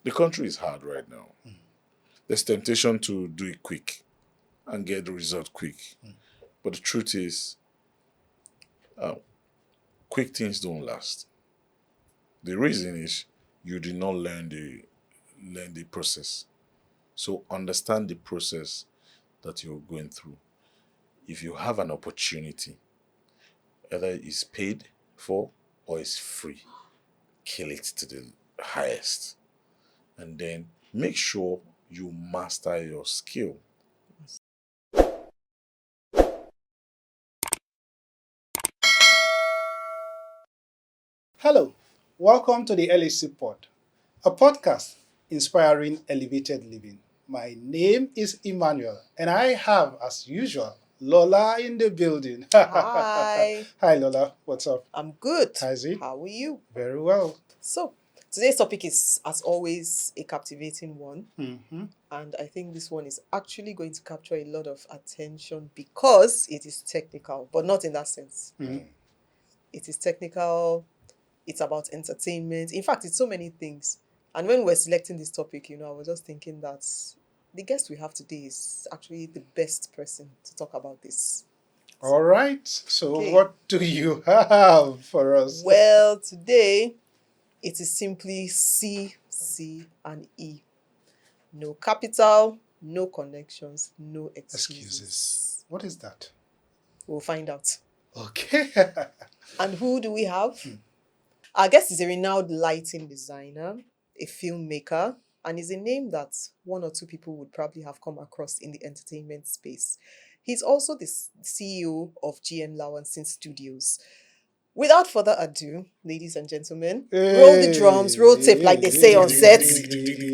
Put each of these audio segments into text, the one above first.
The country is hard right now. There's temptation to do it quick and get the result quick. But the truth is, quick things don't last. The reason is you did not learn the process. So understand the process that you're going through. If you have an opportunity, either it's paid for or it's free, kill it to the highest. And then make sure you master your skill. Hello, welcome to the LHC Pod, a podcast inspiring elevated living. My name is Emmanuel, and I have, as usual, Lola in the building. Hi. Hi, Lola. What's up? I'm good. How's it? How are you? Very well. So, today's topic is, as always, a captivating one. Mm-hmm. And I think this one is actually going to capture a lot of attention because it is technical, but not in that sense. Mm. It is technical. It's about entertainment. In fact, it's so many things. And when we're selecting this topic, I was just thinking that the guest we have today is actually the best person to talk about this. All right. So, Okay. what do you have for us? Well, today it is simply C, and E. No capital, no connections, no excuses. What is that? We'll find out. Okay. And who do we have? Our guest is a renowned lighting designer, a filmmaker, and is a name that one or two people would probably have come across in the entertainment space. He's also the CEO of GM Lawanson Studios. Without further ado, ladies and gentlemen, roll the drums, roll tape like they say on set.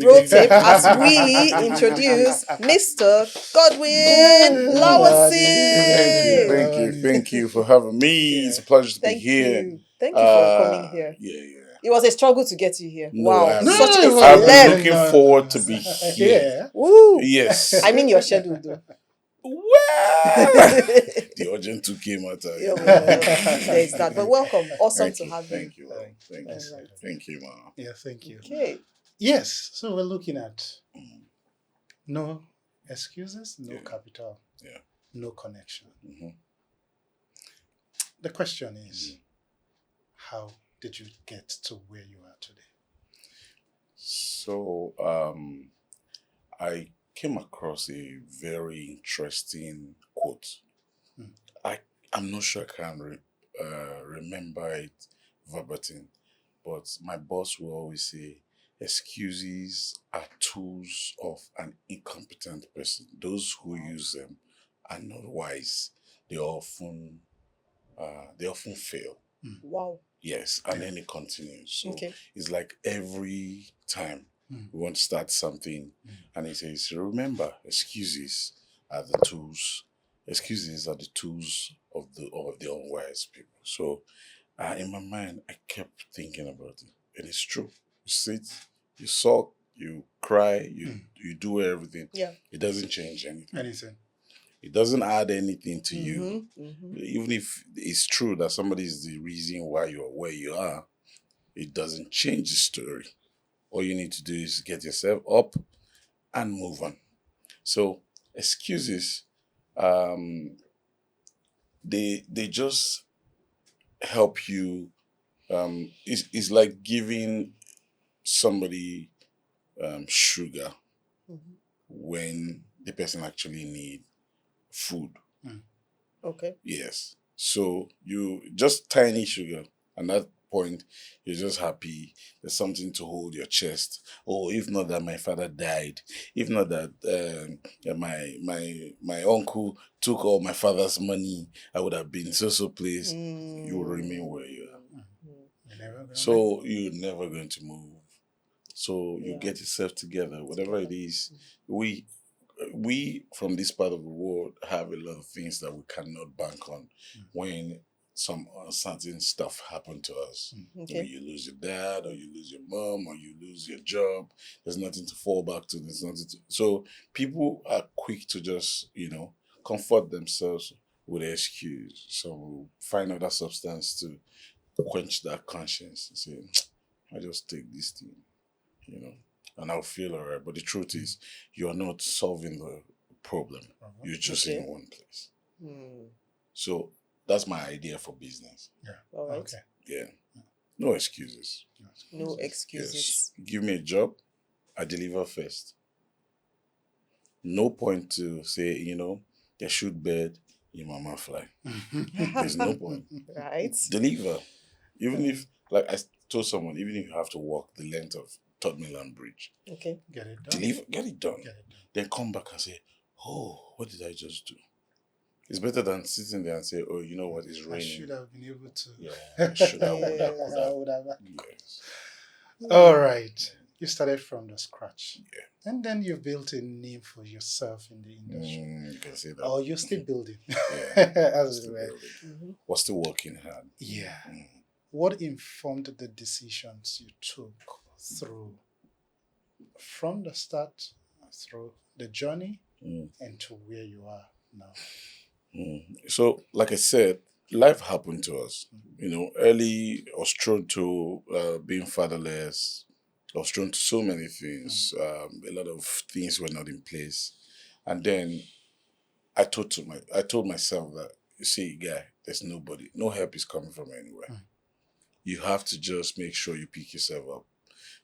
Roll tape as we introduce Mr. Godwin Lawanson. Thank you for having me. It's a pleasure to be here. Thank you for coming here. Yeah. It was a struggle to get you here. No, Wow, I've such a I've been celeb. looking forward to be here. Yeah. Woo! Yes. I mean your schedule though. The urgent 2K matter. Yeah, well, there's that. But welcome. Awesome to have you. Thank you. Thank you. All right. Thank you, ma. Yeah, thank you. Okay. Yes, so we're looking at no excuses, no capital, no connection. Mm-hmm. The question is, how did you get to where you are today? So, I came across a very interesting quote. I'm not sure I can remember it verbatim, but my boss will always say, excuses are tools of an incompetent person. Those who use them are not wise. They often fail. Wow. Yes, and then it continues. So Okay. it's like every time we want to start something, and he says, remember, excuses are the tools. Excuses are the tools of the unwise people. So in my mind, I kept thinking about it, and it's true. You sit, you sulk, you cry, you do everything. Yeah. It doesn't change anything. Anything? It doesn't add anything to you. Mm-hmm. Even if it's true that somebody is the reason why you're where you are, it doesn't change the story. All you need to do is get yourself up and move on. So excuses, they just help you. It's like giving somebody sugar when the person actually need food. Okay. Yes. So you just tiny sugar, and that point you're just happy. There's something to hold your chest. Oh, if not that my father died, if not that my uncle took all my father's money, I would have been so place. You will remain where you are. So you're never going to move. So you get yourself together, whatever it is. We from this part of the world have a lot of things that we cannot bank on when some uncertain stuff happen to us. Okay. Maybe you lose your dad, or you lose your mom, or you lose your job. There's nothing to fall back to. There's nothing to. So people are quick to just comfort themselves with an excuse. So find other substance to quench that conscience and say, I just take this thing. and I'll feel all right. But the truth is, you are not solving the problem. You're just Okay. in one place. Hmm. So that's my idea for business. Yeah. All right. Okay. Yeah. No excuses. No Yes. excuses. Give me a job, I deliver first. No point to say, they shoot bird, your mama fly. There's no point. Right. Deliver. Even if, like I told someone, even if you have to walk the length of Third Mainland Bridge, Okay. Get it done. deliver, get it done. Get it done. Then come back and say, oh, what did I just do? It's better than sitting there and say, oh, you know what, it's I raining. should have been able to. Yeah, I should have, would have, Yes. could I have. would have. Yes. All right. You started from the scratch. Yeah. And then you built a name for yourself in the industry. You can say that. Or you're still building. Yeah. As it Still were. building. Mm-hmm. We're still working hard. Yeah. Mm. What informed the decisions you took through from the start, through the journey, Mm. and to where you are now? So, like I said, life happened to us. Early, I was thrown to being fatherless. I was thrown to so many things. A lot of things were not in place, and then I told myself that, you see, guy, there's nobody, no help is coming from anywhere. You have to just make sure you pick yourself up.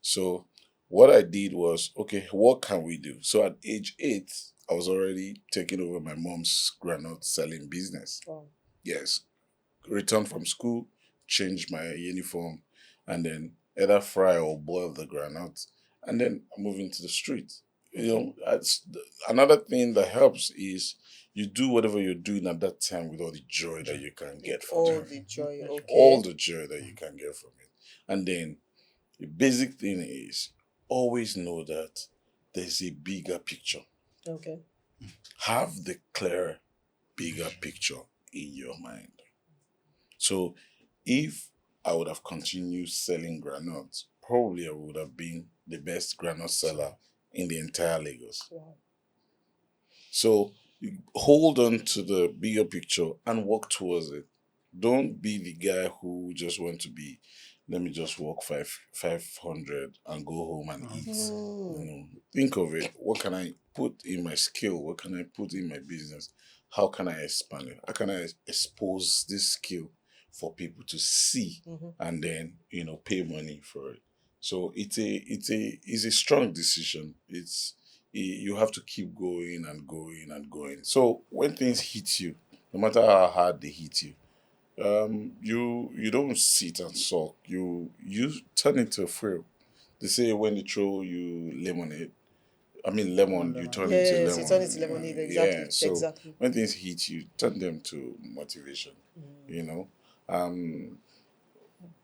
So what I did was, okay, what can we do? So at age 8, I was already taking over my mom's granite selling business. Wow. Yes. Returned from school, changed my uniform, and then either fry or boil the granite, and then move into the street. Another thing that helps is you do whatever you're doing at that time with all the joy that you can get from All it. the joy. Okay. All the joy that you can get from it. And then the basic thing is always know that there's a bigger picture. Okay. Have the clear, bigger picture in your mind. So if I would have continued selling granules, probably I would have been the best granite seller in the entire Lagos. Wow. So you hold on to the bigger picture and work towards it. Don't be the guy who just want to be, let me just work 500 and go home and eat. Think of it. What can I put in my skill? What can I put in my business? How can I expand it? How can I expose this skill for people to see and then pay money for it? So it's a strong decision. You have to keep going and going and going. So when things hit you, no matter how hard they hit you, you don't sit and sulk. You turn into a frill. They say when they throw you lemon, you turn into Yes, lemon. you turn into lemonade. Exactly. Yeah. So Exactly. when things hit you, turn them to motivation.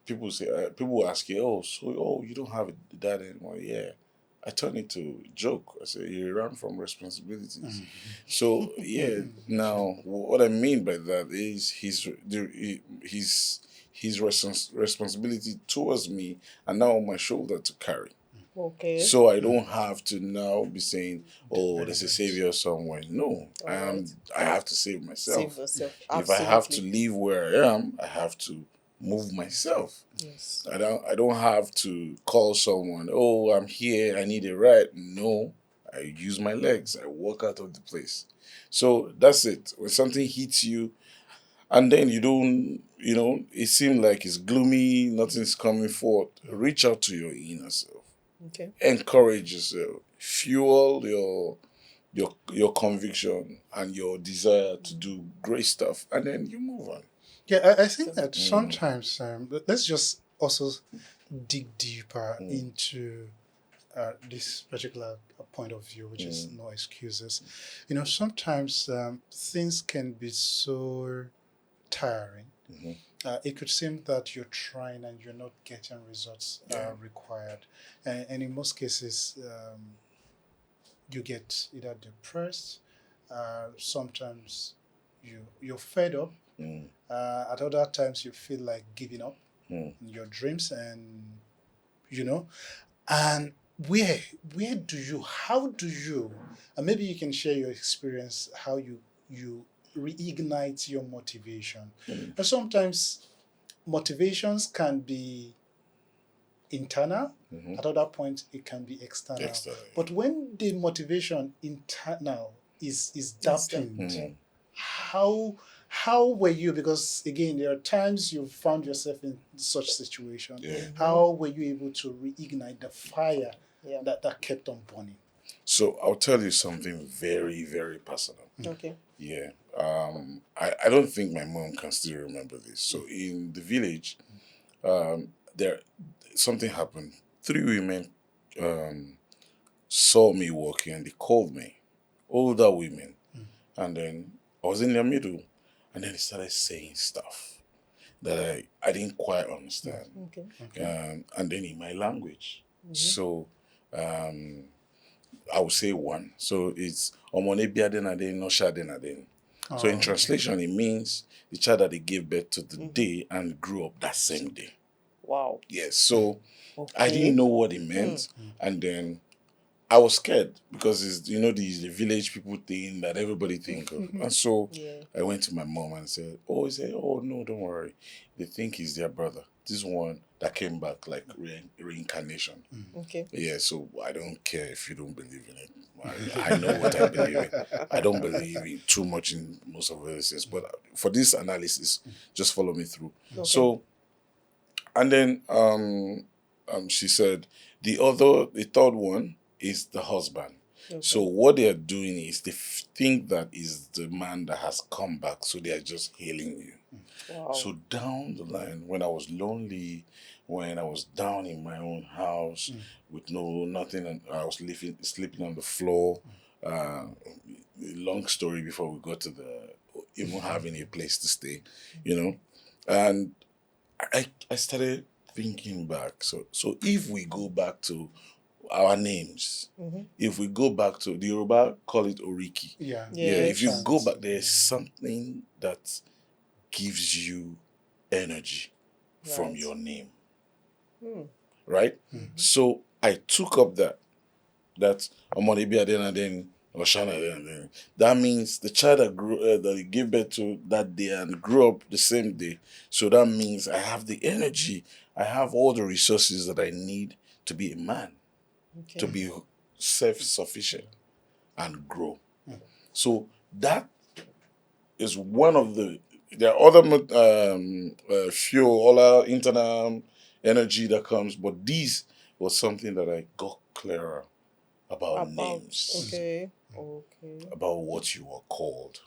People ask you, you don't have that anymore. Yeah. I turn it to joke. I say you run from responsibilities. So yeah, now what I mean by that is his responsibility towards me and now on my shoulder to carry. Okay. So I don't have to now be saying, "Oh, there's a savior somewhere." No, Alright. I have to save myself. Save yourself. If I have to Absolutely. leave where I am, I have to move myself. Yes. I don't have to call someone, "Oh, I'm here, I need a ride." No, I use my legs. I walk out of the place. So that's it. When something hits you and then you don't, it seems like it's gloomy, nothing's coming forth, reach out to your inner self. Okay. Encourage yourself. Fuel your conviction and your desire to do great stuff, and then you move on. Yeah, I think that sometimes, let's just also dig deeper into this particular point of view, which is no excuses. Sometimes things can be so tiring. It could seem that you're trying and you're not getting results required. And in most cases, you get either depressed, sometimes you're fed up. At other times, you feel like giving up in your dreams, and and how do you, and maybe you can share your experience, how you reignite your motivation. And sometimes motivations can be internal. At other point, it can be external. But when the motivation internal is dampened, how were you? Because again, there are times you found yourself in such situation. How were you able to reignite the fire that kept on burning? So I'll tell you something very, very personal. Okay. Yeah. I don't think my mom can still remember this. So in the village, there something happened. 3 women saw me walking and they called me. Older women. And then I was in their middle. And then they started saying stuff that I didn't quite understand. Okay. And then in my language. So I would say one. So it's Omonebiadenade no Shadenade. So in translation, it means the child that they gave birth to the day and grew up that same day. Wow. Yes. So I didn't know what it meant. And then I was scared because it's, the village people thing that everybody think of. And so I went to my mom and said, oh no, don't worry. They think he's their brother. This one that came back like reincarnation. Okay. Yeah, so I don't care if you don't believe in it. I know what I believe in. I don't believe in too much in most of the things, but for this analysis, just follow me through. Okay. So, and then she said the third one is the husband. Okay. So what they are doing is they think that is the man that has come back, so they are just hailing you. Wow. So down the line, when I was lonely, when I was down in my own house with nothing, and I was sleeping on the floor. Long story before we got to even having a place to stay, and I started thinking back. So if we go back to our names, if we go back to the Yoruba, call it Oriki. Yeah. If you go back, there's something that gives you energy from your name. Right? So I took up that Omonibi and then Oshana and then. That means the child that he gave birth to that day and grew up the same day. So that means I have the energy, I have all the resources that I need to be a man, to be self-sufficient and grow. So that is one of there are other fuel, other internal energy that comes, but this was something that I got clearer about names. Okay. About what you are called.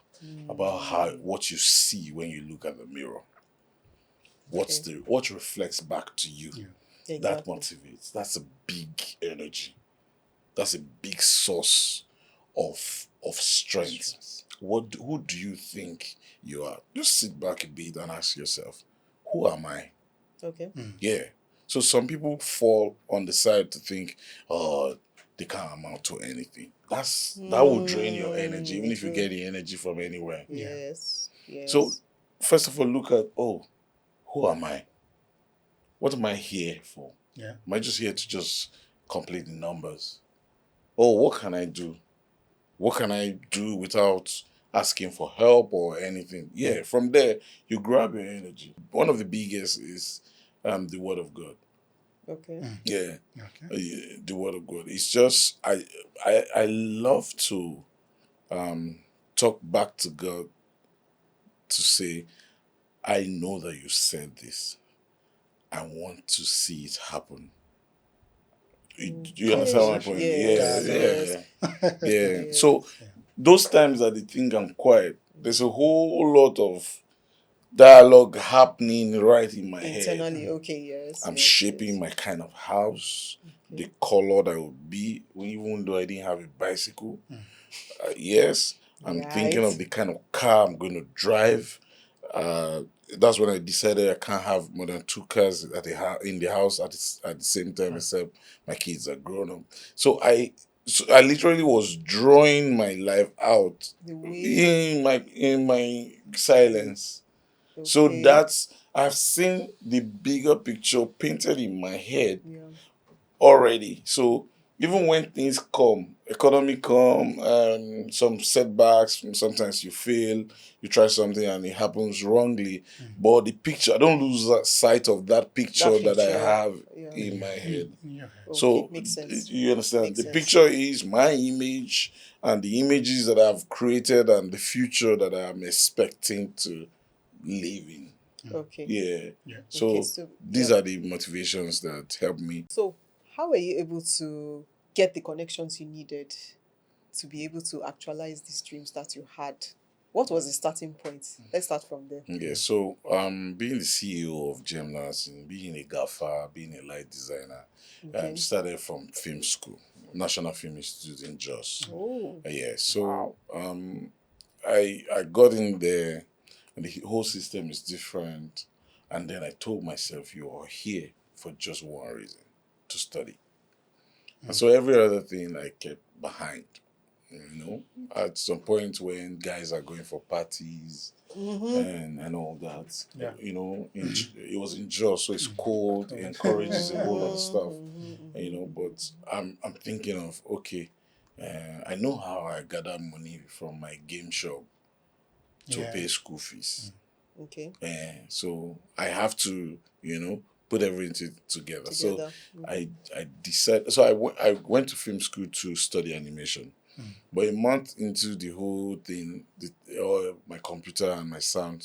About what you see when you look at the mirror. What reflects back to you. Exactly. That motivates. That's a big energy. That's a big source of strength. Who do you think you are? Just sit back a bit and ask yourself, who am I? Okay. Yeah. So some people fall on the side to think, oh, they can't amount to anything. That will drain your energy, even if you get the energy from anywhere. Yes. So first of all, look at, who am I? What am I here for? Yeah. Am I just here to just complete the numbers? What can I do? What can I do without asking for help or anything? Yeah, from there, you grab your energy. One of the biggest is the Word of God. Okay. Yeah. Okay. The Word of God. It's just, I love to talk back to God to say, I know that you said this. I want to see it happen. You understand my point? Yes. Yeah. So those times that they think I'm quiet, there's a whole lot of dialogue happening right in my head. Internally, okay, yes. I'm shaping my kind of house, the color that would be, even though I didn't have a bicycle. Yes, I'm thinking of the kind of car I'm going to drive. That's when I decided I can't have more than 2 cars in the house at the same time, except my kids are grown up. So I literally was drawing my life out in my silence. Okay. So I've seen the bigger picture painted in my head already. So even when things come, economy come, some setbacks, sometimes you fail, you try something and it happens wrongly. But the picture, I don't lose that sight of that picture that I have Yeah. in my head. Yeah. Okay, So makes sense. you understand? Makes The sense. picture is my image and the images that I've created and the future that I'm expecting to live in. Okay. Yeah. Yeah. So Okay, so these yeah. are the motivations that help me. So how were you able to get the connections you needed to be able to actualize these dreams that you had? What was the starting point? Let's start from there. Yeah, so being the CEO of GM Lawanson, being a gaffer, being a light designer, Okay. started from film school, National Film Institute in Jos. Oh. Yeah, so Wow. I got in there, and the whole system is different. And then I told myself, you are here for just one reason, to study. And so every other thing I kept behind. At some point when guys are going for parties and all that, Yeah. it was in Jos, so it's cold, it encourages a whole lot of stuff, but I'm thinking of, okay, I know how I gather money from my game shop to Yeah. pay school fees. Okay. So I have to, put everything together. So Together. I decided. So I went to film school to study animation. But a month into the whole thing, my computer and my sound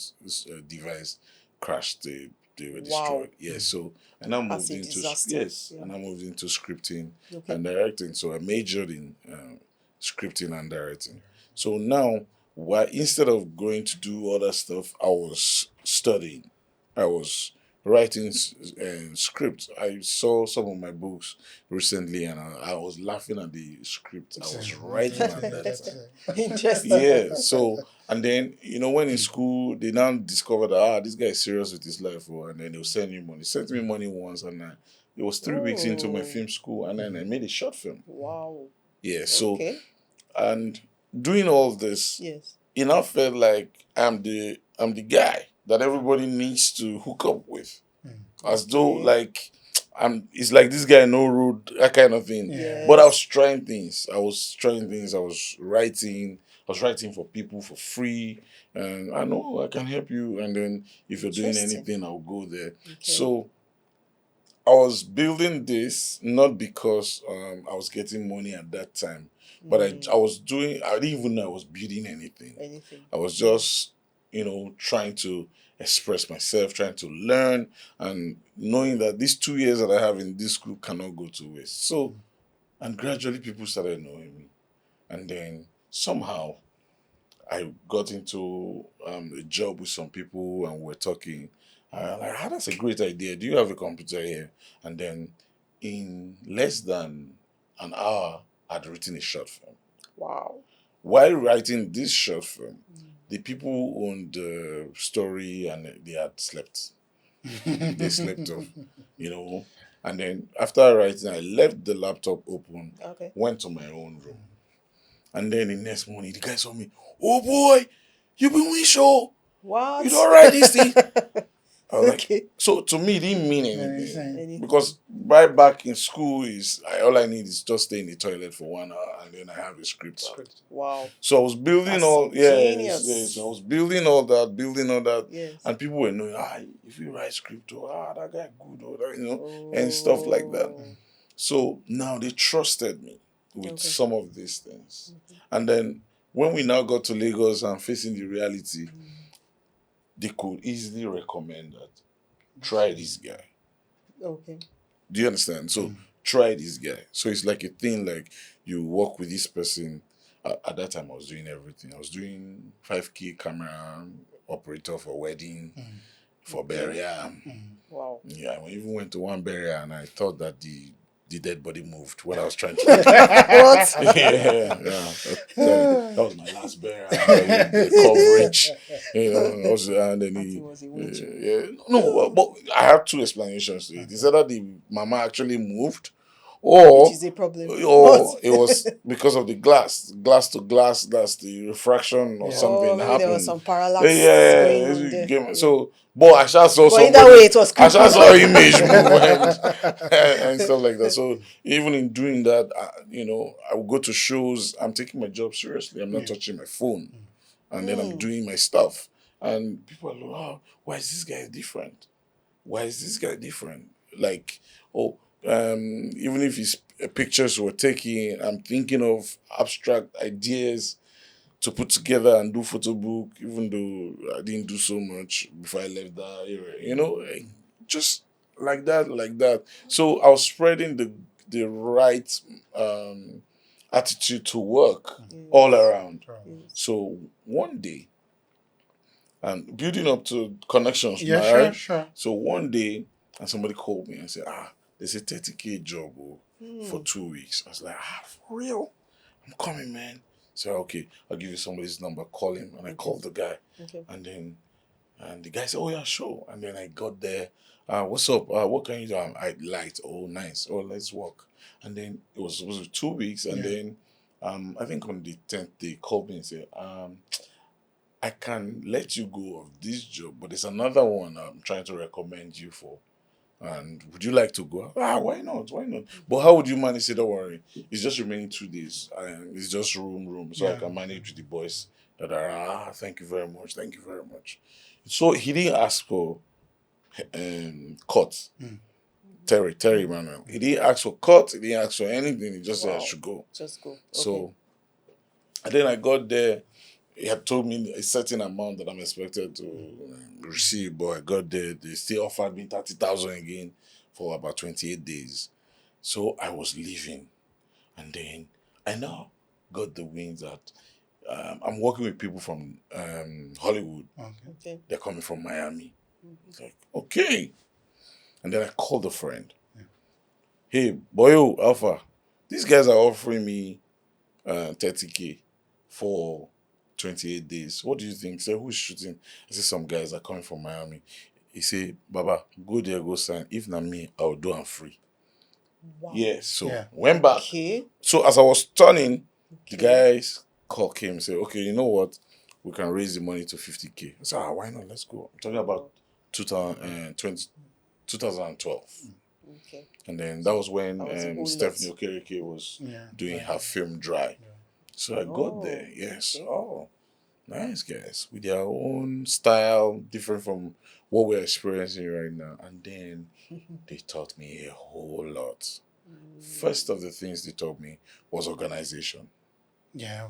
device crashed. They were destroyed. Wow. Yeah. So I now That's moved a into disaster. yes, Yeah. and I moved into scripting Okay. and directing. So I majored in scripting and directing. So now, instead of going to do other stuff, I was studying. I was writing scripts. I saw some of my books recently, and I was laughing at the script I was writing at that time. Interesting. Yeah. So, and then when in school they now discovered that this guy is serious with his life, and then they'll send you money. Sent me money once, and it was 3 weeks into my Oh. film school, and then I made a short film. Wow. Yeah. So, Okay. and doing all this, Yes. it now felt like I'm the guy that everybody needs to hook up with, as though like it's like this guy no road, that kind of thing. Yeah. But I was trying things. I was writing. I was writing for people for free, and I know I can help you. And then if you're doing Interesting. anything, I'll go there. Okay. So I was building this not because I was getting money at that time, but I was doing. I didn't even know I was building anything. Anything. I was just, trying to express myself, trying to learn, and knowing that these 2 years that I have in this school cannot go to waste. So, and gradually people started knowing me. And then somehow I got into a job with some people and we're talking. Like, that's a great idea. Do you have a computer here? And then in less than an hour, I'd written a short film. Wow. While writing this short film, the people who owned the story and they had slept. They slept off, And then after writing, I left the laptop open, Okay. went to my own room. And then the next morning, the guy saw me. Oh boy, you been with show. What? You don't write this thing. I was Okay. like, so to me, it didn't mean anything. Anything. Because right back in school all I need is just stay in the toilet for 1 hour and then I have a script out. Wow. So I was building That's all, some genius. yes, I was building all that, Yes. and people were knowing, if you write script, that guy good, or that, and stuff like that. Oh. So now they trusted me with Okay. some of these things, and then when we now got to Lagos and facing the reality, they could easily recommend that try this guy. Okay. Do you understand? So try this guy. So it's like a thing like you work with this person. At that time, I was doing everything. I was doing 5K camera operator for wedding, for burial. Wow. Yeah, I even went to one burial and I thought that the dead body moved when I was trying to. What? yeah. That was my last burial. The coverage, and then That was a witch. no, but I have two explanations to it. It's either the mama actually moved, Which or is a problem. it was because of the glass to glass. That's the refraction or Yeah. something Maybe there was happened. some Yeah, parallax going on there. Yeah. So, but I just saw But either somebody. way, it was I just saw creepy. image movement and stuff like that. So even in doing that, I will go to shows. I'm taking my job seriously. I'm not touching my phone, and then I'm doing my stuff. And people are like, "Oh, why is this guy different? Why is this guy different?" Like, oh, even if his pictures were taken, I'm thinking of abstract ideas to put together and do photo book, even though I didn't do so much before I left that area. Just like that, like that. So I was spreading the right um, attitude to work all Yes. around. Yes. So one day, and building up to connections, Yeah, now, sure, right? sure. So one day, and somebody called me and said, there's a 30K job for 2 weeks. I was like, for real? I'm coming, man. So, okay, I'll give you somebody's number, call him. And I called the guy. Okay. And the guy said, oh, yeah, sure. And then I got there. What's up? What can you do? I light. Oh, nice. Oh, let's walk. And then it was supposed to be 2 weeks. And then I think on the 10th, they called me and said, I can let you go of this job, but there's another one I'm trying to recommend you for. And would you like to go? Why not? Why not? But how would you manage it? Don't worry. It's just remaining 2 days. And it's just room. So I can manage with the boys that are, thank you very much. Thank you very much. So he didn't ask for cut. Terry Manuel. He didn't ask for cut. He didn't ask for anything. He just said I should go. Just go. Okay. So, and then I got there. He had told me a certain amount that I'm expected to receive, but I got there. They still offered me 30,000 again for about 28 days. So I was leaving, and then I now got the wings that I'm working with people from Hollywood. Okay. They're coming from Miami. It's like, okay. And then I called a friend. Hey, boyo, Alpha, these guys are offering me 30K for 28 days. What do you think? Say, who's shooting? I said, some guys are coming from Miami. He said, Baba, go there, go sign. If not me, I'll do I'm free. Wow. Yes. So went back. Okay. So as I was turning, the guys came and said, okay, you know what? We can raise the money to 50K. I said, why not? Let's go. I'm talking about 2012. Okay. And then that was when That was a whole Stephanie lot. Okereke was doing her film Dry. So I got there. Yes. Okay. Oh, nice guys with their own style, different from what we're experiencing right now. And then they taught me a whole lot. First of the things they taught me was organization. Yeah,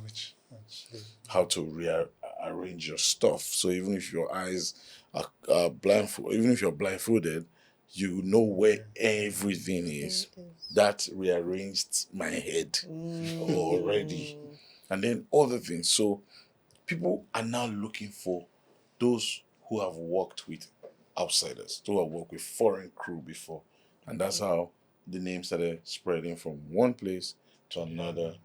How to rearrange your stuff. So even if your eyes are blindfolded, even if you're blindfolded, you know where everything is. That rearranged my head already. And then other things. So people are now looking for those who have worked with outsiders, who have worked with foreign crew before. And that's how the name started spreading from one place to another.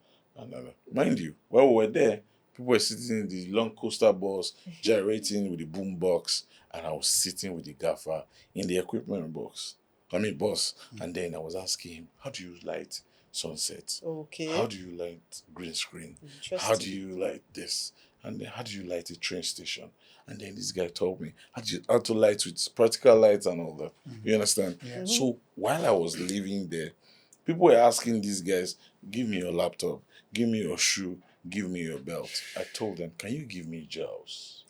Mind you, while we were there, people were sitting in the long coaster bus, gyrating with the boom box, and I was sitting with the gaffer in the equipment bus. And then I was asking him, how do you light sunset? Okay. How do you light green screen? How do you light this? And then how do you light a train station? And then this guy told me how to light with practical lights and all that. You understand? Yeah. So while I was living there, people were asking these guys, give me your laptop, give me your shoe, give me your belt. I told them, can you give me gels?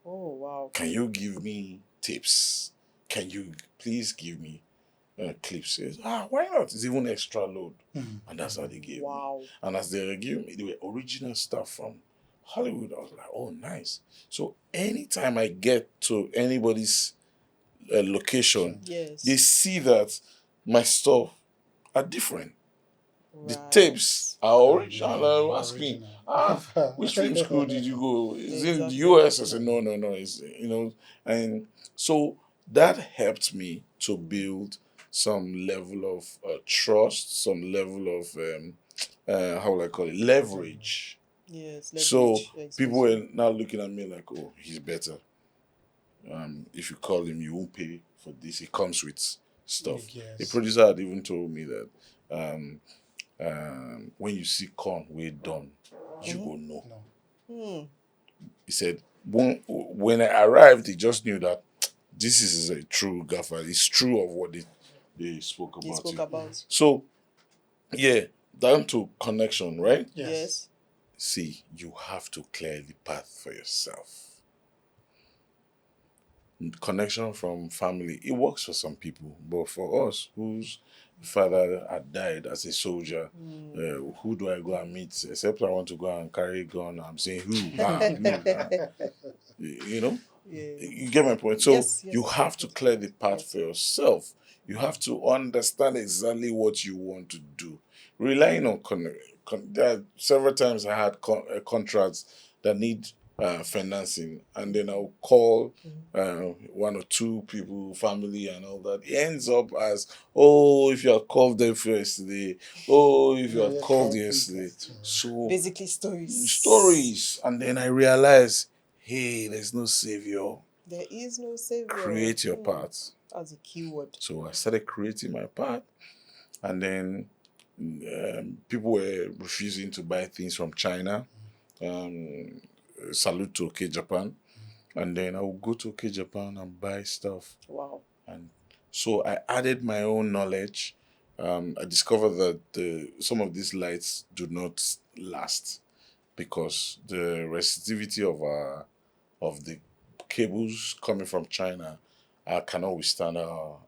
Oh, wow. Can you give me tips? Can you please give me clips? Says, why not? It's even extra load. And that's how they gave me. And as they gave me, they were original stuff from Hollywood. I was like, oh, nice. So anytime I get to anybody's location, they see that my stuff are different. The tapes are original. I ask me, which film school did you go? Is it in the US? I said, no. It's, and so that helped me to build some level of trust, some level of, how will I call it, leverage. Yes, So people were now looking at me like, oh, he's better. If you call him, you won't pay for this. It comes with stuff. Yes. The producer had even told me that when you see corn way done, you go know. No. He said, when I arrived, he just knew that this is a true gaffer. It's true of what they spoke about. They spoke you. about. So, yeah, down to connection, right? Yes. See, you have to clear the path for yourself. Connection from family, it works for some people, but for us, whose father had died as a soldier, who do I go and meet? Except I want to go and carry a gun. I'm saying who? You know? Yeah. You get my point. So Yes, you have to clear the path Yes. for yourself. You have to understand exactly what you want to do. Relying on there are several times I had contracts that need financing, and then I'll call one or two people, family, and all that. It ends up as, oh, if you had called them yesterday, oh, if you had called yesterday. So Basically stories. stories, and then I realized, hey, there's no savior. There is no savior. Create your path. That's a keyword. So I started creating my path, and then people were refusing to buy things from China. Salute to OK Japan, and then I would go to OK Japan and buy stuff. Wow. And so I added my own knowledge. I discovered that some of these lights do not last because the resistivity of the cables coming from China cannot withstand our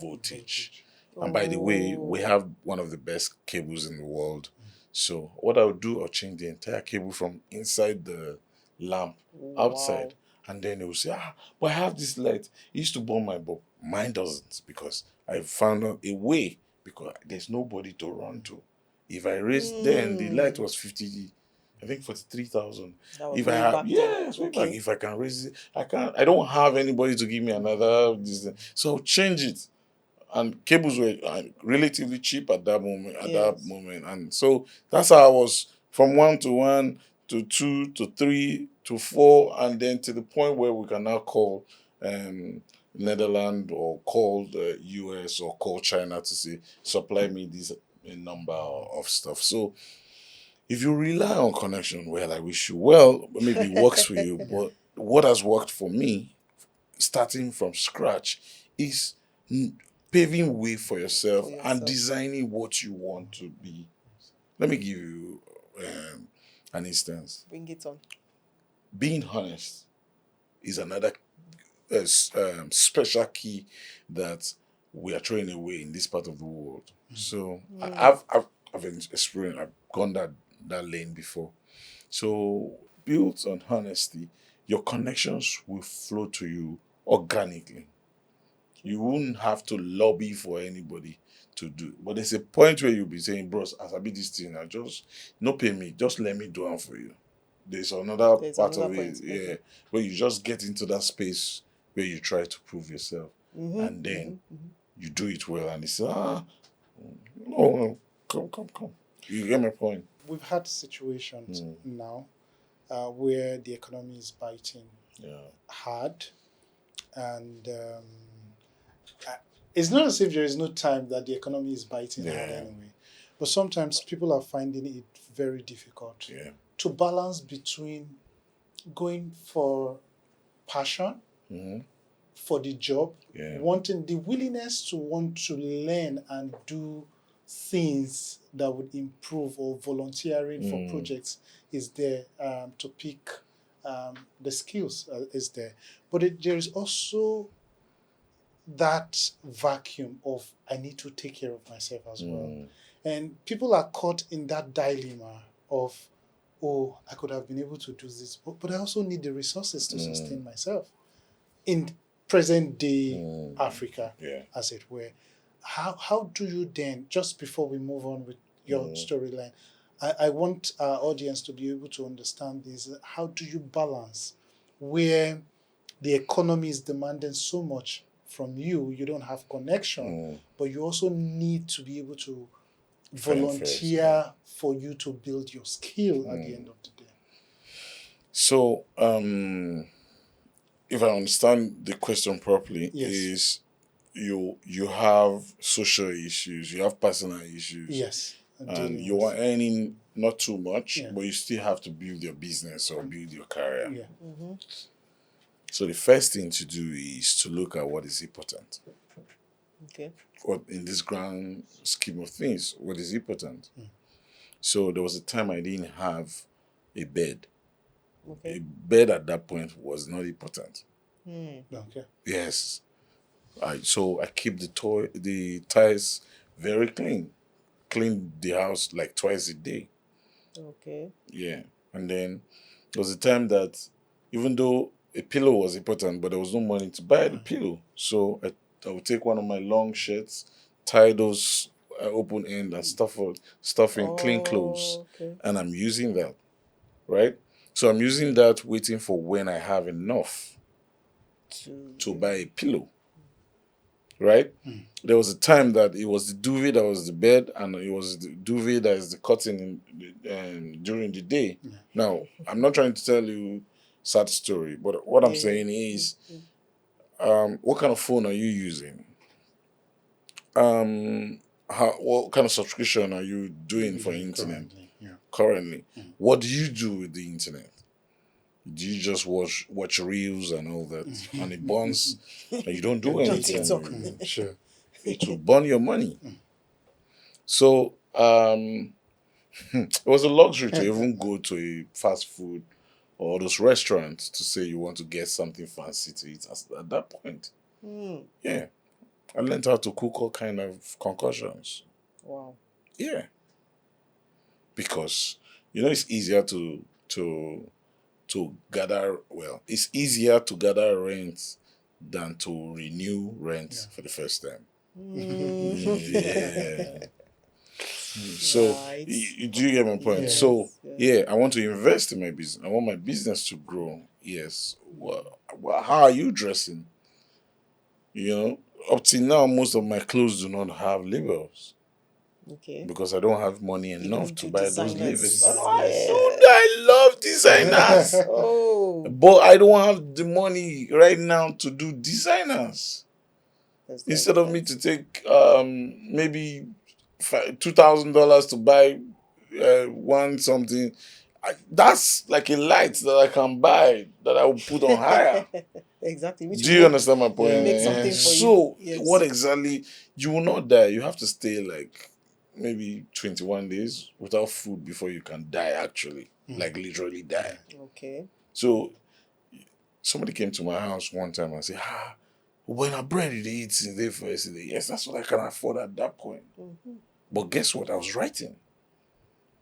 voltage. And by the way, we have one of the best cables in the world. So what I'll do, I'll change the entire cable from inside the lamp outside. And then they will say, but I have this light. It used to burn my bulb. Mine doesn't, because I found out a way, because there's nobody to run to. If I raised, then the light was 43,000. If I have, yes, okay. If I can raise it, I don't have anybody to give me another. So I'll change it. And cables were relatively cheap at that moment. And so that's how I was from 1 to 1 to 2 to 3 to 4, and then to the point where we can now call Netherlands or call the US or call China to say, supply me this number of stuff. So if you rely on connection, well, I wish you well, maybe it works for you. But what has worked for me, starting from scratch, is paving way for yourself and designing what you want to be. Let me give you an instance. Bring it on. Being honest is another special key that we are throwing away in this part of the world. So I've experienced, I've gone that lane before. So built on honesty, your connections will flow to you organically. You wouldn't have to lobby for anybody to do. But there's a point where you'll be saying, bros, as I be this thing, I just no pay me, just let me do it for you. There's another part of it, where you just get into that space where you try to prove yourself. And then you do it well, and it's no, come. You get my point. We've had situations now where the economy is biting hard, and it's not as if there is no time that the economy is biting hard anyway. But sometimes people are finding it very difficult to balance between going for passion for the job, wanting the willingness to want to learn and do things that would improve, or volunteering for projects is there to pick the skills is there. But there is also that vacuum of I need to take care of myself as well. And people are caught in that dilemma of, oh, I could have been able to do this, but I also need the resources to sustain myself in present day Africa, as it were. How do you then, just before we move on with your storyline, I want our audience to be able to understand this. How do you balance where the economy is demanding so much from you, you don't have connection, but you also need to be able to volunteer for you to build your skill at the end of the day? So, if I understand the question properly, is you have social issues, you have personal issues, Yes. and Dealing you with- are earning not too much, Yeah. but you still have to build your business or build your career. Yeah. So the first thing to do is to look at what is important. Okay. What in this grand scheme of things, what is important? So there was a time I didn't have a bed. A Okay. bed at that point was not important. Okay. Yes. So I keep the tiles very clean. Clean the house like twice a day. Okay. Yeah. And then there was a time that even though a pillow was important, but there was no money to buy the pillow. So I would take one of my long shirts, tie those open end and stuff in clean clothes. Okay. And I'm using that. Right? So I'm using that waiting for when I have enough to buy a pillow. Right? There was a time that it was the duvet that was the bed, and it was the duvet that is the curtain during the day. Now, I'm not trying to tell you sad story, but what I'm saying is, what kind of phone are you using? What kind of subscription are you doing for internet Currently, yeah. currently? What do you do with the internet? Do you just watch reels and all that, and it burns, and you don't do anything? TikTok. Sure. It will burn your money. So it was a luxury to even go to a fast food or those restaurants to say you want to get something fancy to eat at that point. Yeah. I learned how to cook all kind of concoctions. Wow. Yeah. Because it's easier to gather it's easier to gather rent than to renew rent for the first time. Yeah. So, Right. do you get my point? Yes. So, yeah, I want to invest in my business. I want my business to grow. Yes. Well, how are you dressing? Up till now, most of my clothes do not have labels Okay. because I don't have money enough don't to do buy those designers. labels. Yeah. I love designers, Oh. but I don't have the money right now to do designers. That's Instead of me that. to take maybe $2,000 to buy one something, that's like a light that I can buy that I will put on higher. Exactly. Which Do you will understand my point? make something for you. So Yes. what exactly? You will not die. You have to stay like maybe 21 days without food before you can die. Actually, like literally die. Okay. So somebody came to my house one time and said, when I bread you dey eat since day first day. Yes, that's what I can afford at that point. But guess what? I was writing.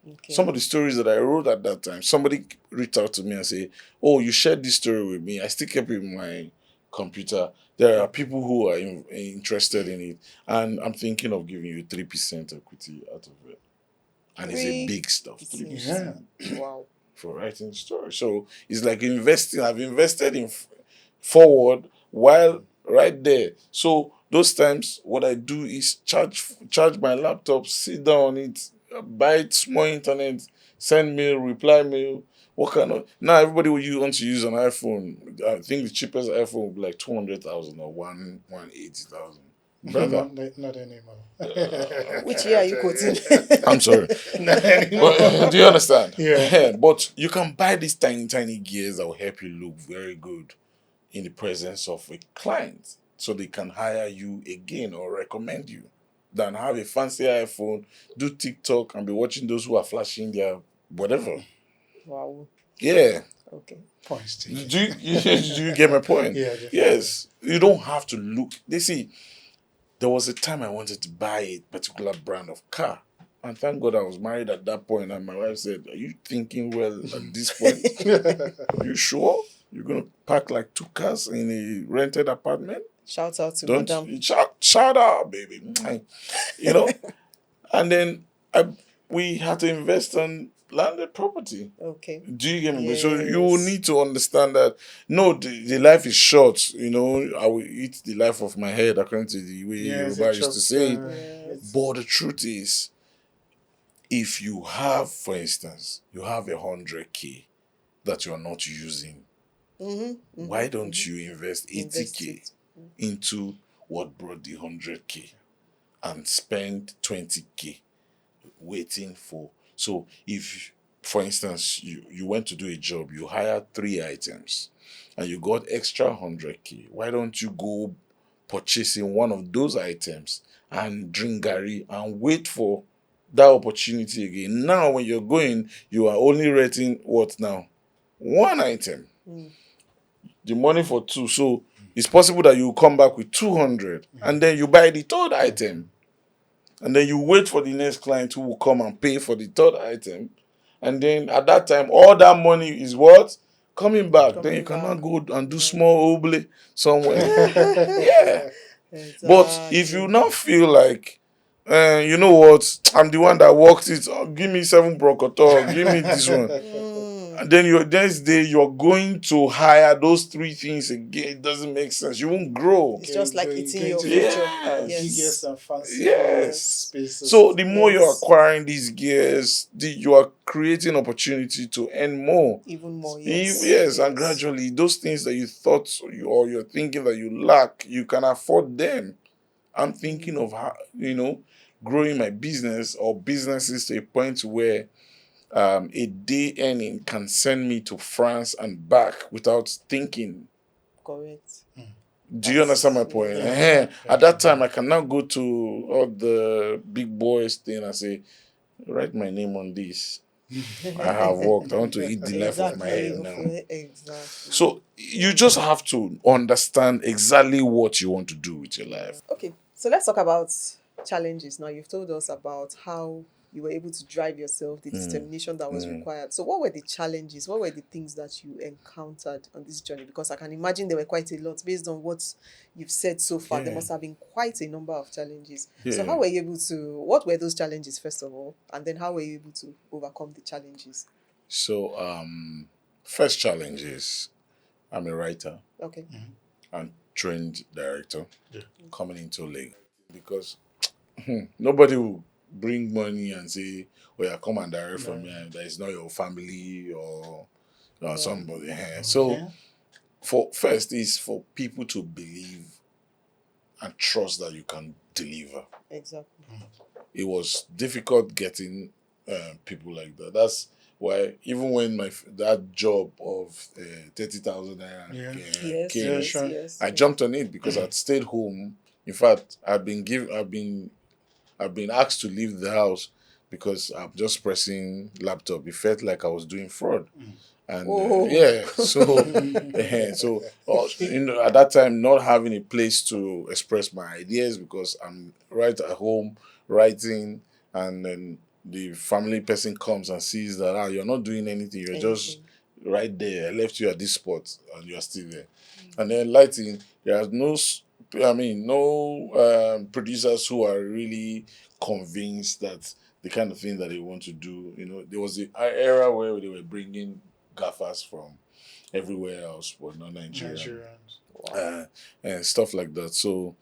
Okay. Some of the stories that I wrote at that time, somebody reached out to me and said, oh, you shared this story with me. I still kept it in my computer. There are people who are interested in it. And I'm thinking of giving you 3% equity out of it. And it's a big stuff. 3%. Yeah. Wow. For writing the story. So it's like investing. I've invested in forward while right there. So those times, what I do is charge my laptop, sit down on it, buy it, small internet, send mail, reply mail. What kind of now everybody want to use an iPhone. I think the cheapest iPhone would be like 200,000 or 180,000. Brother, Not anymore. Which year are you quoting? I'm sorry. Not anymore. But, do you understand? Yeah. But you can buy these tiny gears that will help you look very good in the presence of a client so they can hire you again or recommend you than have a fancy iPhone, do TikTok and be watching those who are flashing their whatever. Wow. Yeah. Okay. Points to you. Do you get my point? Yeah, definitely. Yes. You don't have to look. They see, there was a time I wanted to buy a particular brand of car. And thank God I was married at that point. And my wife said, are you thinking well at this point? You sure? You're going to park like 2 cars in a rented apartment? Shout out to Don't Madam. shout out, baby. And then we had to invest on landed property. Okay. Do you get me? So you will Yes. need to understand that no, the life is short. I will eat the life of my head according to the way Yoruba used to say it. Yes. But the truth is, if you have, for instance, you have 100K that you are not using, why don't you invest 80K into what brought the 100K and spend 20K waiting for. So if, for instance, you went to do a job, you hired 3 items and you got extra 100K, why don't you go purchasing one of those items and drink Gary and wait for that opportunity again? Now when you're going, you are only renting what now? One item. The money for two. So it's possible that you come back with 200 and then you buy the third item. And then you wait for the next client who will come and pay for the third item. And then at that time, all that money is what? Coming back. Then you cannot go and do small oble somewhere. Yeah. But if you now feel like, you know what, I'm the one that worked it, give me 7 brocotor, give me this one. And then next day you're going to hire those 3 things again. It doesn't make sense. You won't grow. It's just like eating your future. Yes. And fancy spaces. So the more you're acquiring these gears, you are creating opportunity to earn more. Even more, Yes, and gradually those things that you thought or you're thinking that you lack, you can afford them. I'm thinking of how, growing my business or businesses to a point where a day earning can send me to France and back without thinking. Correct. Do you understand my point? At that time, I can now go to all the big boys thing and say, write my name on this. I have worked. I want to eat the life of my head now. Exactly. So you just have to understand exactly what you want to do with your life. Okay, so let's talk about challenges. Now, you've told us about how you were able to drive yourself, the determination that was required. So what were the challenges? What were the things that you encountered on this journey? Because I can imagine there were quite a lot. Based on what you've said so far, there must have been quite a number of challenges. So how were you able to, what were those challenges first of all? And then how were you able to overcome the challenges? So first challenge is I'm a writer. Okay. And trained director coming into Lagos. Because nobody will bring money and say, "Oh yeah, come and direct from here." That is not your family or somebody. So, first is for people to believe and trust that you can deliver. Exactly. It was difficult getting people like that. That's why even when that job of 30,000 naira came, I jumped on it because I'd stayed home. In fact, I've been asked to leave the house because I'm just pressing laptop. It felt like I was doing fraud. And so at that time, not having a place to express my ideas because I'm right at home writing, and then the family person comes and sees that you're not doing anything, you're just right there. I left you at this spot and you're still there. And then lighting, there's no producers who are really convinced that the kind of thing that they want to do. There was an era where they were bringing gaffers from everywhere else, but not Nigerians. And stuff like that. So,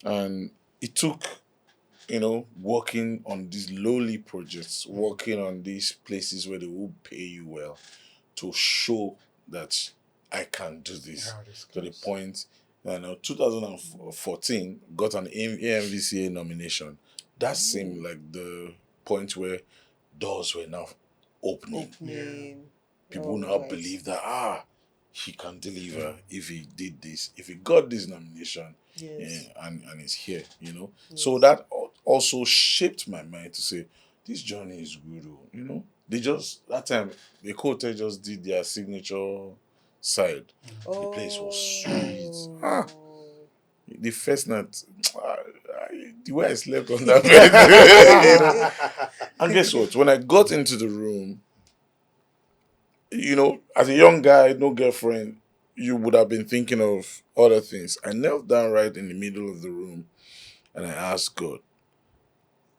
and it took, working on these lowly projects, working on these places where they will pay you well to show that I can do this to the point. 2014 got an AMVCA nomination. That seemed like the point where doors were now opening. People now believe that he can deliver if he did this, if he got this nomination, and it's here, So that also shaped my mind to say this journey is good. They just that time the Cote just did their signature side. The place was sweet. The first night, the way I slept on that bed. And guess what? When I got into the room, as a young guy, no girlfriend, you would have been thinking of other things. I knelt down right in the middle of the room and I asked God,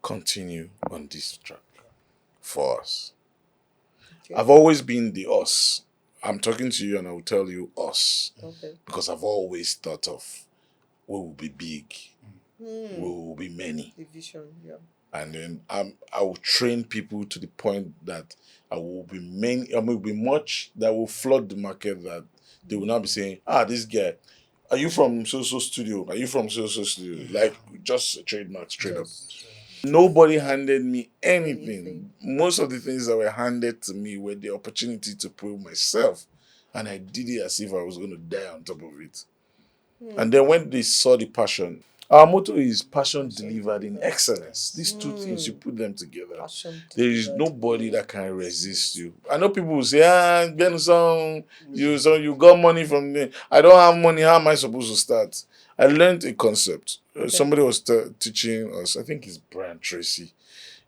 continue on this track for us. Okay. I've always been the us. I'm talking to you and I will tell you us. Okay. Because I've always thought of we will be big. We will be many. The vision, yeah. And then I will train people to the point that I will be much that will flood the market, that they will not be saying, this guy, Are you from so studio? Are you from so studio? Like just trademark straight up. Nobody handed me anything. Most of the things that were handed to me were the opportunity to prove myself. And I did it as if I was going to die on top of it. And then when they saw the passion, our motto is passion delivered in excellence. These two things, you put them together. There is nobody that can resist you. I know people will say, Benson, you got money from me. I don't have money. How am I supposed to start? I learned a concept. Somebody was teaching us, I think it's Brian Tracy.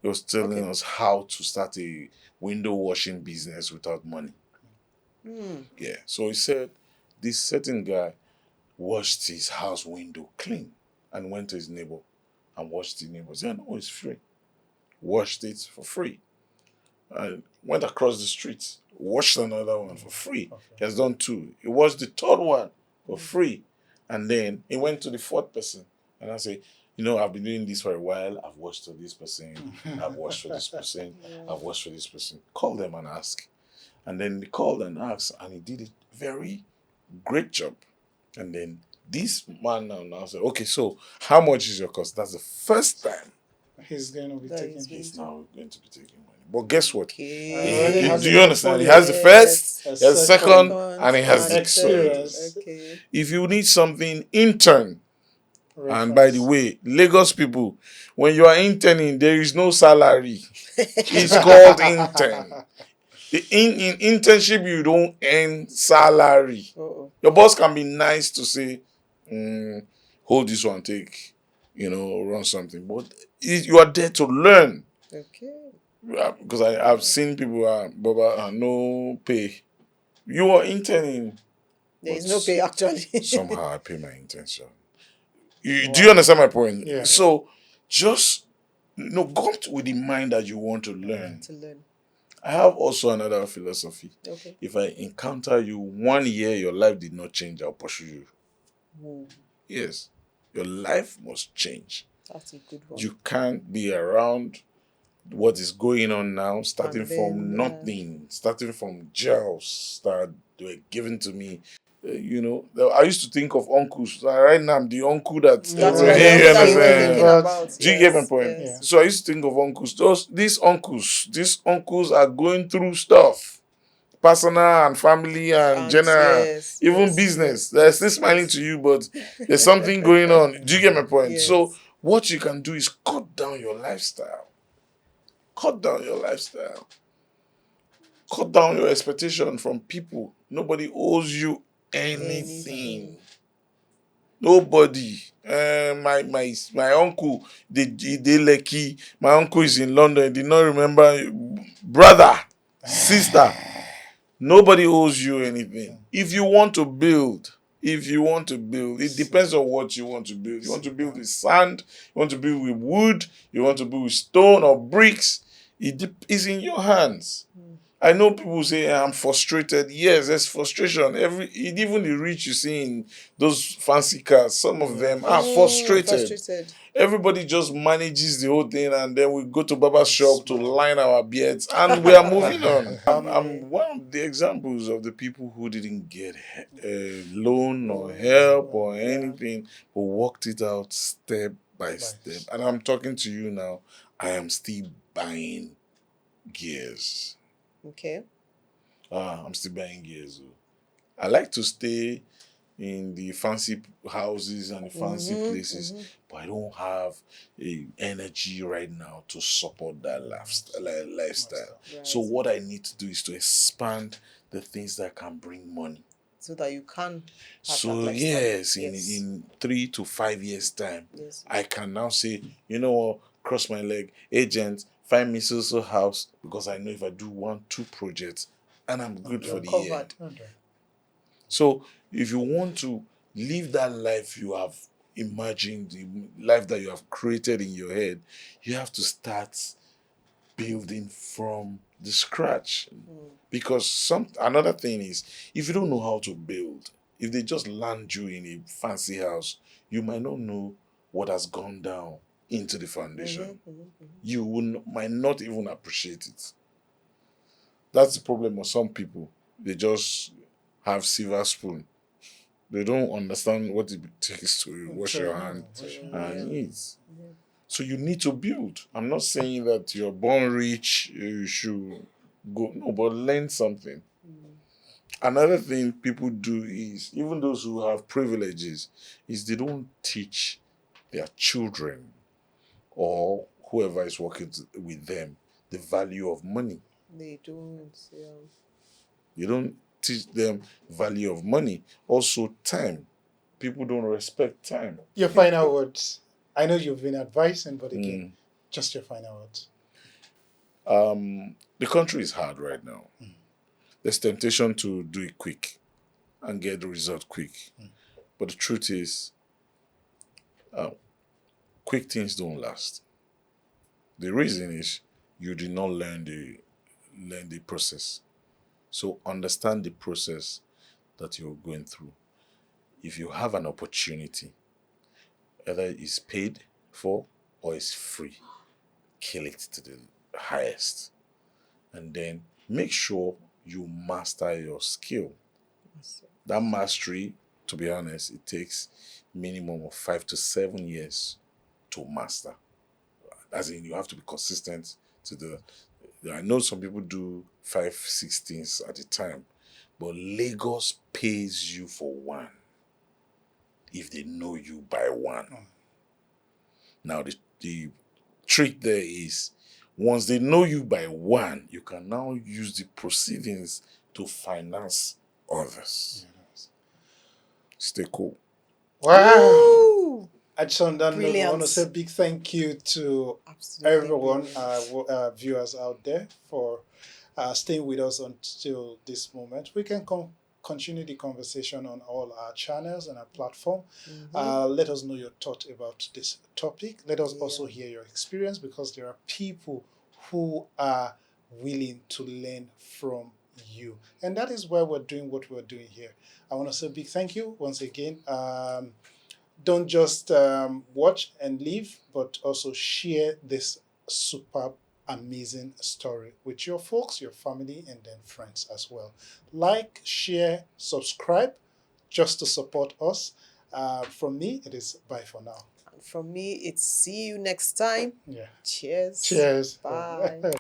He was telling us how to start a window washing business without money. Yeah. So he said, this certain guy washed his house window clean and went to his neighbor and washed the neighbor. Said, no, it's free. Washed it for free. And went across the street, washed another one for free. He has done 2. He washed the 3rd one for free. And then he went to the 4th person. And I say, I've been doing this for a while. I've washed for this person. I've washed for this person. I've washed for this person. Call them and ask. And then they called and asked, and he did a very great job. And then this man now said, okay, so how much is your cost? That's the first time he's going to be taking. He's now going to be taking money. But guess what? Do Do you understand? He has the first, he has the second, and he has the experience. Okay. If you need something, intern. And by the way, Lagos people, when you are interning, there is no salary. It's called intern. In internship, you don't earn salary. Your boss can be nice to say, hold this one, take, run something. But you are there to learn. Okay. Because I've seen people, Baba, no pay. You are interning. There is no pay, actually. Somehow I pay my intention. Do you understand my point? Yeah. So just, go with the mind that you want to learn. I have also another philosophy. Okay. If I encounter you 1 year, your life did not change, I'll pursue you. Whoa. Yes. Your life must change. That's a good one. You can't be around what is going on now, starting And from then, nothing, starting from gels that were given to me. I used to think of uncles. Right now, I'm the uncle that That's what you were thinking about. Do you get my point? Yes. So I used to think of uncles. These uncles are going through stuff, personal and family and general, even business. They're still smiling to you, but there's something going on. Do you get my point? Yes. So what you can do is cut down your lifestyle. Cut down your lifestyle. Cut down your expectation from people. Nobody owes you anything. Nobody. My uncle, they lucky. My uncle is in London. He did not remember. Brother, sister, nobody owes you anything. If you want to build, it depends on what you want to build. You want to build with sand, you want to build with wood, you want to build with stone or bricks. It's in your hands. I know people say I'm frustrated. Yes, there's frustration. Even the rich you see in those fancy cars, some of them are frustrated. Everybody just manages the whole thing, and then we go to barber's shop to line our beards, and we are moving on. I'm one of the examples of the people who didn't get a loan or help or anything, but worked it out step by step. And I'm talking to you now. I am still buying gears. Okay. I'm still buying gears. I like to stay in the fancy houses and the fancy places, but I don't have a energy right now to support that lifestyle. Right. So what I need to do is to expand the things that can bring money. So that you can have So that lifestyle. yes, in 3 to 5 years time, Yes. I can now say, you know what, cross my leg, agent, find me so house, because I know if I do 1-2 projects, and I'm good for the year. Okay. So if you want to live that life you have imagined, the life that you have created in your head, you have to start building from the scratch. Because another thing is, if you don't know how to build, if they just land you in a fancy house, you might not know what has gone down into the foundation. You might not even appreciate it. That's the problem of some people. They just have silver spoon. They don't understand what it takes to wash your hand and Yeah. eat. So you need to build. I'm not saying that you're born rich, you should go. No, but learn something. Another thing people do is, even those who have privileges, is they don't teach their children or whoever is working with them the value of money. They don't. Yeah. You don't teach them value of money. Also, time. People don't respect time. Your final words. I know you've been advising, but again, just your final words. The country is hard right now. There's temptation to do it quick and get the result quick. But the truth is, quick things don't last. The reason is you did not learn the process. So understand the process that you're going through. If you have an opportunity, whether it's paid for or it's free, kill it to the highest. And then make sure you master your skill. That mastery, to be honest, it takes minimum of 5 to 7 years to master. As in, you have to be consistent to the. I know some people do 5, 6 things at a time, but Lagos pays you for one if they know you by one. Now, the trick there is, once they know you by one, you can now use the proceedings to finance others. Stay cool. Wow. Ooh, I just on that note, I Brilliant. want to say a big thank you to absolutely everyone, brilliant. viewers out there, for staying with us until this moment. We can continue the conversation on all our channels and our platform. Let us know your thought about this topic. Let us also hear your experience, because there are people who are willing to learn from you. And that is why we're doing what we're doing here. I want to say a big thank you once again. Don't just watch and leave, but also share this superb, amazing story with your folks, your family, and then friends as well. Like, share, subscribe, just to support us. From me, it is bye for now. And from me, it's see you next time. Yeah. Cheers. Cheers. Bye.